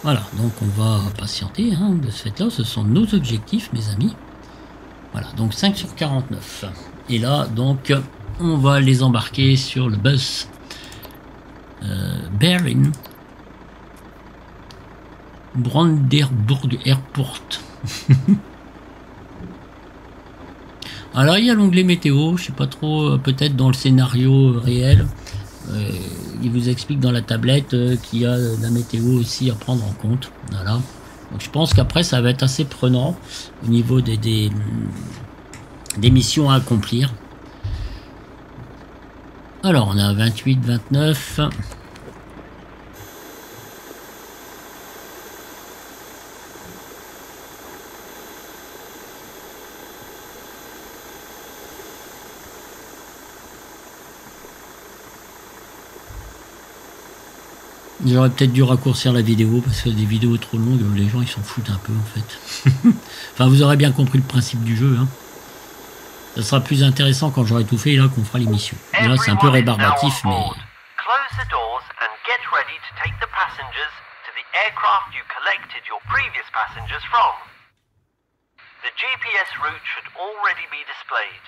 Voilà, donc on va patienter hein, de ce fait-là. Ce sont nos objectifs, mes amis. Voilà, donc 5 sur 49. Et là, donc, on va les embarquer sur le bus Berlin Brandenburg Airport. Alors, il y a l'onglet météo. Je sais pas trop, peut-être dans le scénario réel. Il vous explique dans la tablette qu'il y a la météo aussi à prendre en compte. Voilà. Donc je pense qu'après ça va être assez prenant au niveau des missions à accomplir. Alors on a 28, 29. J'aurais peut-être dû raccourcir la vidéo parce que des vidéos trop longues, les gens ils s'en foutent un peu en fait. Enfin vous aurez bien compris le principe du jeu. Hein. Ça sera plus intéressant quand j'aurai tout fait et là qu'on fera l'émission. Là c'est un peu rébarbatif mais... Close the doors and get ready to take the passengers to the aircraft you collected your previous passengers from. The GPS route should already be displayed.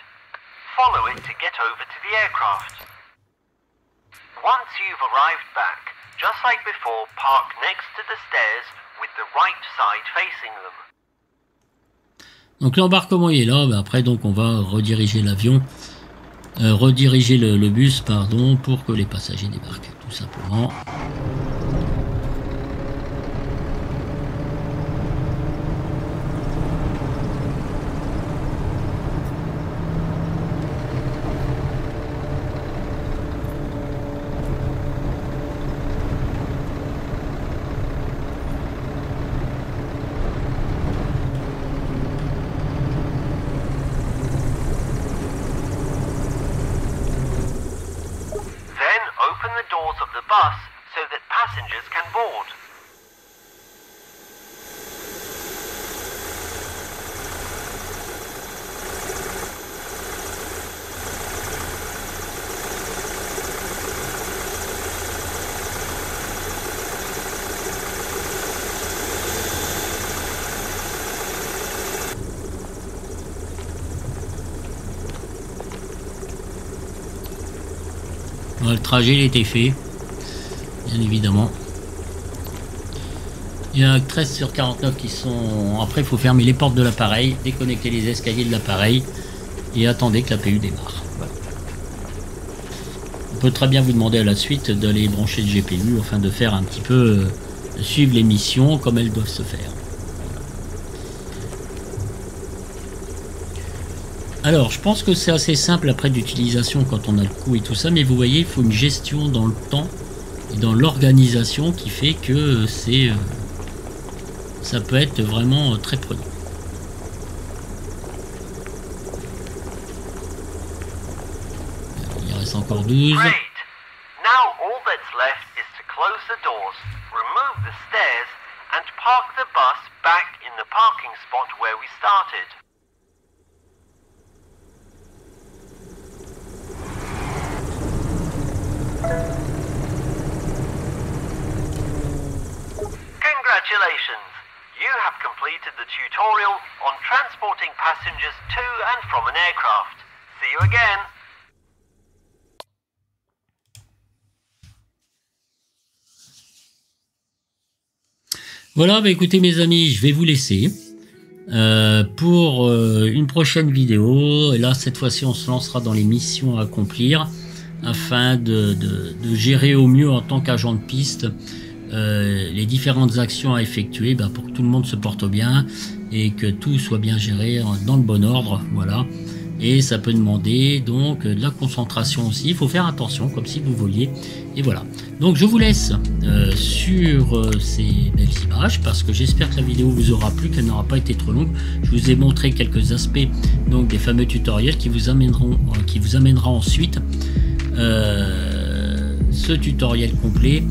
Follow it to get over to the aircraft. Once you've arrived back, just like before, park next to the stairs with the right side facing them. Donc l'embarquement est là, ben après donc on va rediriger l'avion, rediriger le bus pardon, pour que les passagers débarquent tout simplement. Bus so that passengers can board. Le trajet il était fait. Bien évidemment. Il y en a 13 sur 49 qui sont... Après, il faut fermer les portes de l'appareil, déconnecter les escaliers de l'appareil et attendez que l'APU démarre. Voilà. On peut très bien vous demander à la suite d'aller brancher le GPU afin de faire un petit peu... de suivre les missions comme elles doivent se faire. Alors, je pense que c'est assez simple après d'utilisation quand on a le coup et tout ça, mais vous voyez, il faut une gestion dans le temps et dans l'organisation qui fait que c'est ça peut être vraiment très prenant. Il reste encore 12. Great. Now all that's left is to close the doors, remove the stairs and park the bus back in the parking spot where we started. Congratulations! You have completed the tutorial on transporting passengers to and from an aircraft. See you again! Voilà, bah écoutez mes amis, je vais vous laisser pour une prochaine vidéo. Et là, cette fois-ci, on se lancera dans les missions à accomplir afin de gérer au mieux en tant qu'agent de piste les différentes actions à effectuer pour que tout le monde se porte bien et que tout soit bien géré dans le bon ordre. Voilà. Et ça peut demander donc de la concentration aussi. Il faut faire attention comme si vous voliez. Et voilà. Donc je vous laisse sur ces belles images parce que j'espère que la vidéo vous aura plu, qu'elle n'aura pas été trop longue. Je vous ai montré quelques aspects donc des fameux tutoriels qui vous amènera ensuite ce tutoriel complet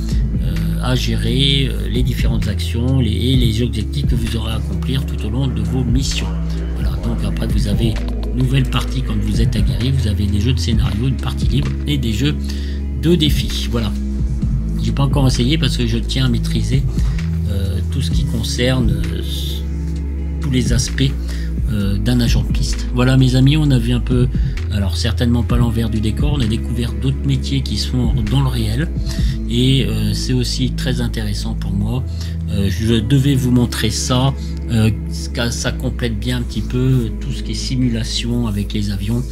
à gérer les différentes actions et les objectifs que vous aurez à accomplir tout au long de vos missions. Voilà. Donc après vous avez nouvelle partie quand vous êtes aguerri. Vous avez des jeux de scénario, une partie libre et des jeux de défis. Voilà. J'ai pas encore essayé parce que je tiens à maîtriser tout ce qui concerne tous les aspects d'un agent de piste. Voilà mes amis, on a vu un peu, alors certainement pas l'envers du décor, on a découvert d'autres métiers qui se font dans le réel et c'est aussi très intéressant pour moi. Je devais vous montrer ça, ça complète bien un petit peu tout ce qui est simulation avec les avions.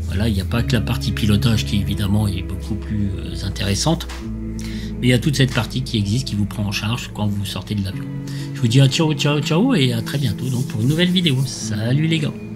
Voilà, il n'y a pas que la partie pilotage qui évidemment est beaucoup plus intéressante, mais il y a toute cette partie qui existe, qui vous prend en charge quand vous sortez de l'avion. Je vous dis à ciao et à très bientôt donc pour une nouvelle vidéo. Salut les gars!